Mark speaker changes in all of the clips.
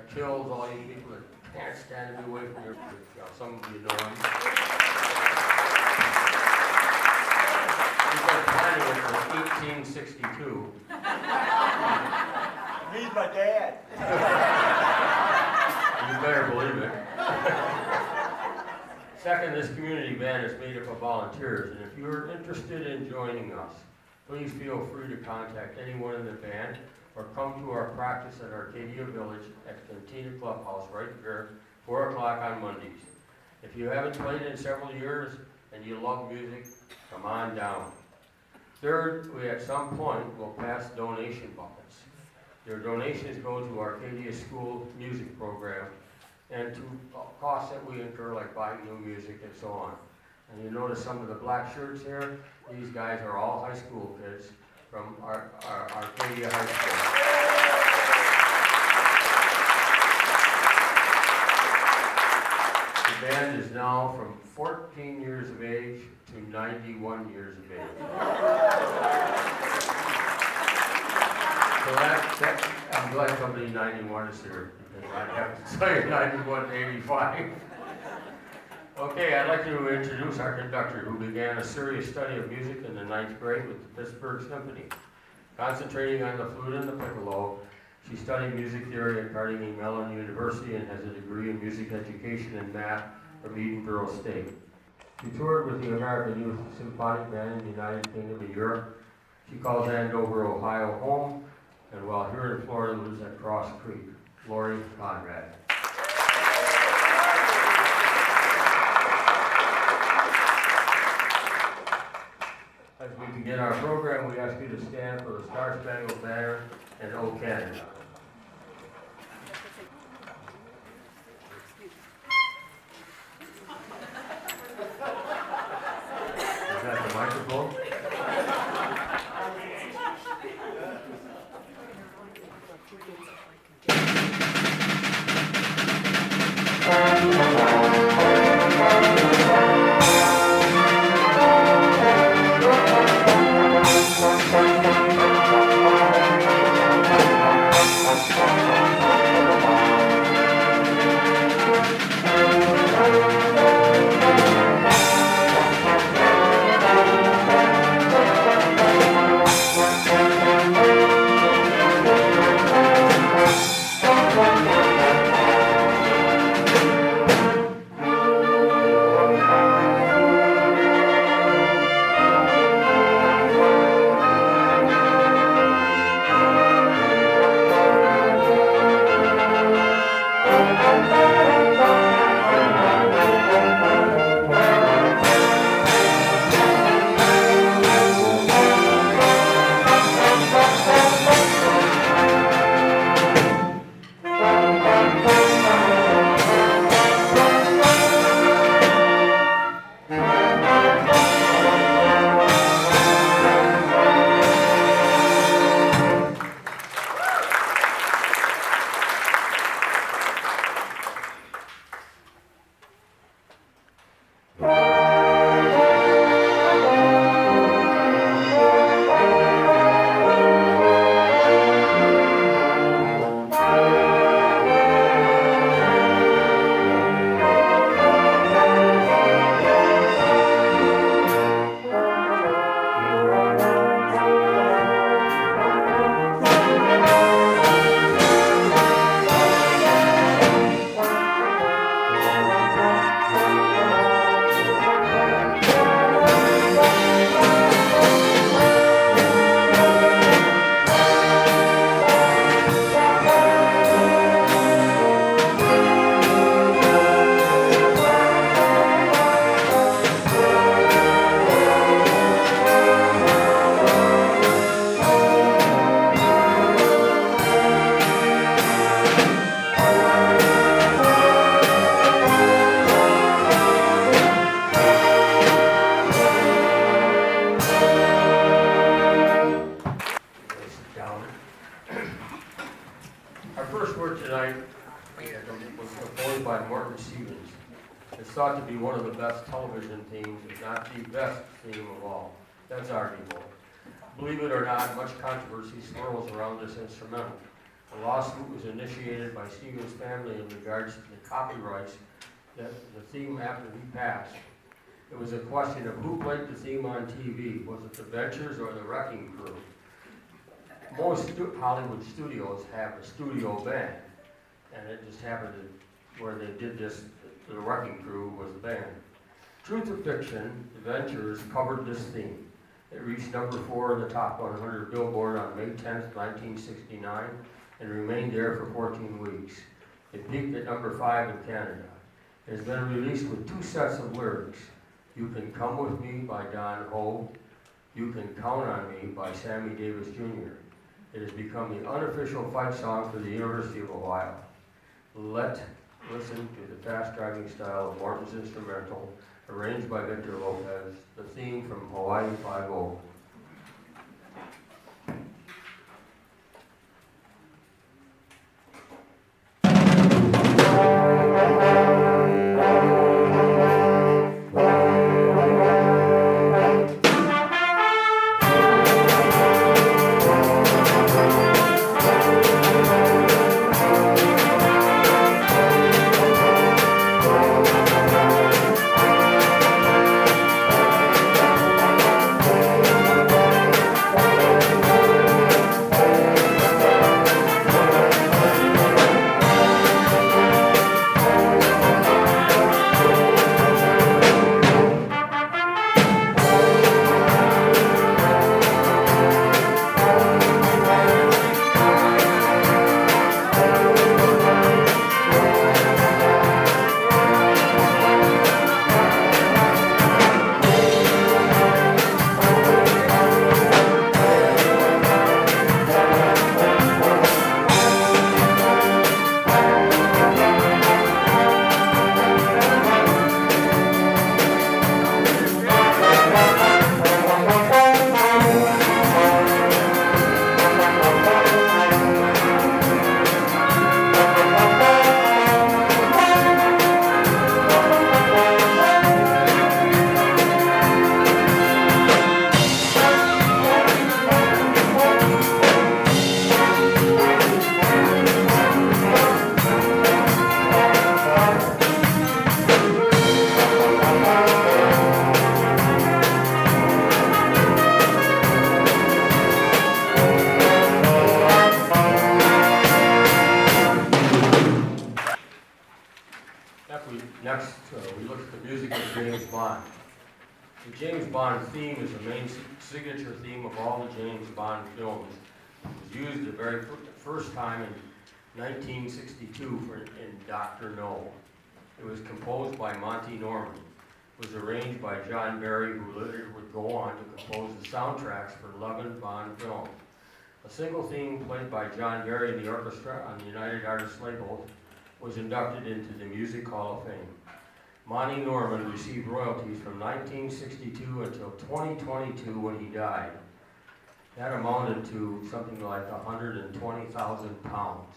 Speaker 1: got chills, all you people that can't stand to be away from your, some of you know him. He's been planning it since 1862.
Speaker 2: He's my dad.
Speaker 1: You better believe it. Second, this community band is made up of volunteers, and if you're interested in joining us, please feel free to contact anyone in the band or come to our practice at Arcadia Village at Cantina Clubhouse right here, 4 o'clock on Mondays. If you haven't played in several years and you love music, come on down. Third, we at some point will pass donation buckets. Your donations go to Arcadia School Music Program and to costs that we incur, like buying new music and so on. And you notice some of the black shirts here, these guys are all high school kids from our Arcadia High School. The band is now from 14 years of age to 91 years of age. So I'm glad somebody 91 is here, because I have to say 91 to 85. Okay, I'd like to introduce our conductor, who began a serious study of music in the 9th grade with the Pittsburgh Symphony. Concentrating on the flute and the piccolo, she studied music theory at Carnegie Mellon University and has a degree in music education and math from Edinburgh State. She toured with the American Youth Symphonic Band in the United Kingdom and Europe. She calls Andover, Ohio home, and while here in Florida lives at Cross Creek. Lori Conrad. As we begin our program, we ask you to stand for the Star Spangled Banner and O Canada. Is that the microphone? Thought to be one of the best television themes, if not the best theme of all. That's arguable. Believe it or not, much controversy swirls around this instrumental. A lawsuit was initiated by Stevens' family in regards to the copyrights that the theme after he passed. It was a question of who played the theme on TV. Was it the Ventures or the Wrecking Crew? Most Hollywood studios have a studio band, and it just happened that where they did this, the Wrecking Crew was the band. Truth or Fiction, the Ventures covered this theme. It reached number 4 in the top 100 Billboard on May 10th, 1969, and remained there for 14 weeks. It peaked at number 5 in Canada. It has been released with 2 sets of lyrics. You Can Come With Me by Don Ho, You Can Count on Me by Sammy Davis Jr. It has become the unofficial fight song for the University of Ohio. Let's listen to the fast-driving style of Morton's instrumental, arranged by Victor Lopez, the theme from Hawaii Five-0. Next, we look at the music of James Bond. The James Bond theme is the main signature theme of all the James Bond films. It was used the very first time in 1962 in Dr. No. It was composed by Monty Norman. It was arranged by John Barry, who later would go on to compose the soundtracks for 11 Bond films. A single theme played by John Barry in the orchestra on the United Artists label was inducted into the Music Hall of Fame. Monty Norman received royalties from 1962 until 2022 when he died. That amounted to something like 120,000 pounds.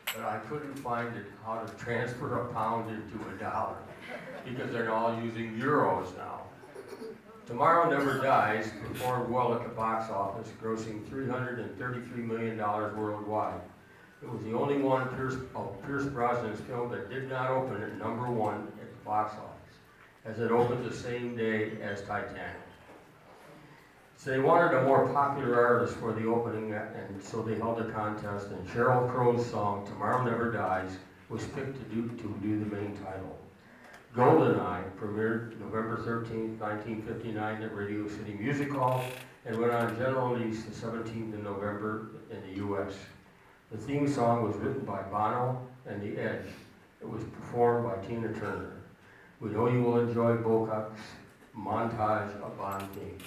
Speaker 1: But I couldn't find it how to transfer a pound into a dollar because they're all using euros now. Tomorrow Never Dies performed well at the box office, grossing $333 million worldwide. It was the only one of Pierce Brosnan's film that did not open at number 1 at the box office, as it opened the same day as Titanic. So they wanted a more popular artist for the opening, and so they held a contest, and Sheryl Crow's song, Tomorrow Never Dies, was picked to do the main title. GoldenEye premiered November 13, 1959 at Radio City Music Hall, and went on general release the 17th of November in the U.S. The theme song was written by Bono and The Edge. It was performed by Tina Turner. We know you will enjoy Bocock's montage of Bond themes.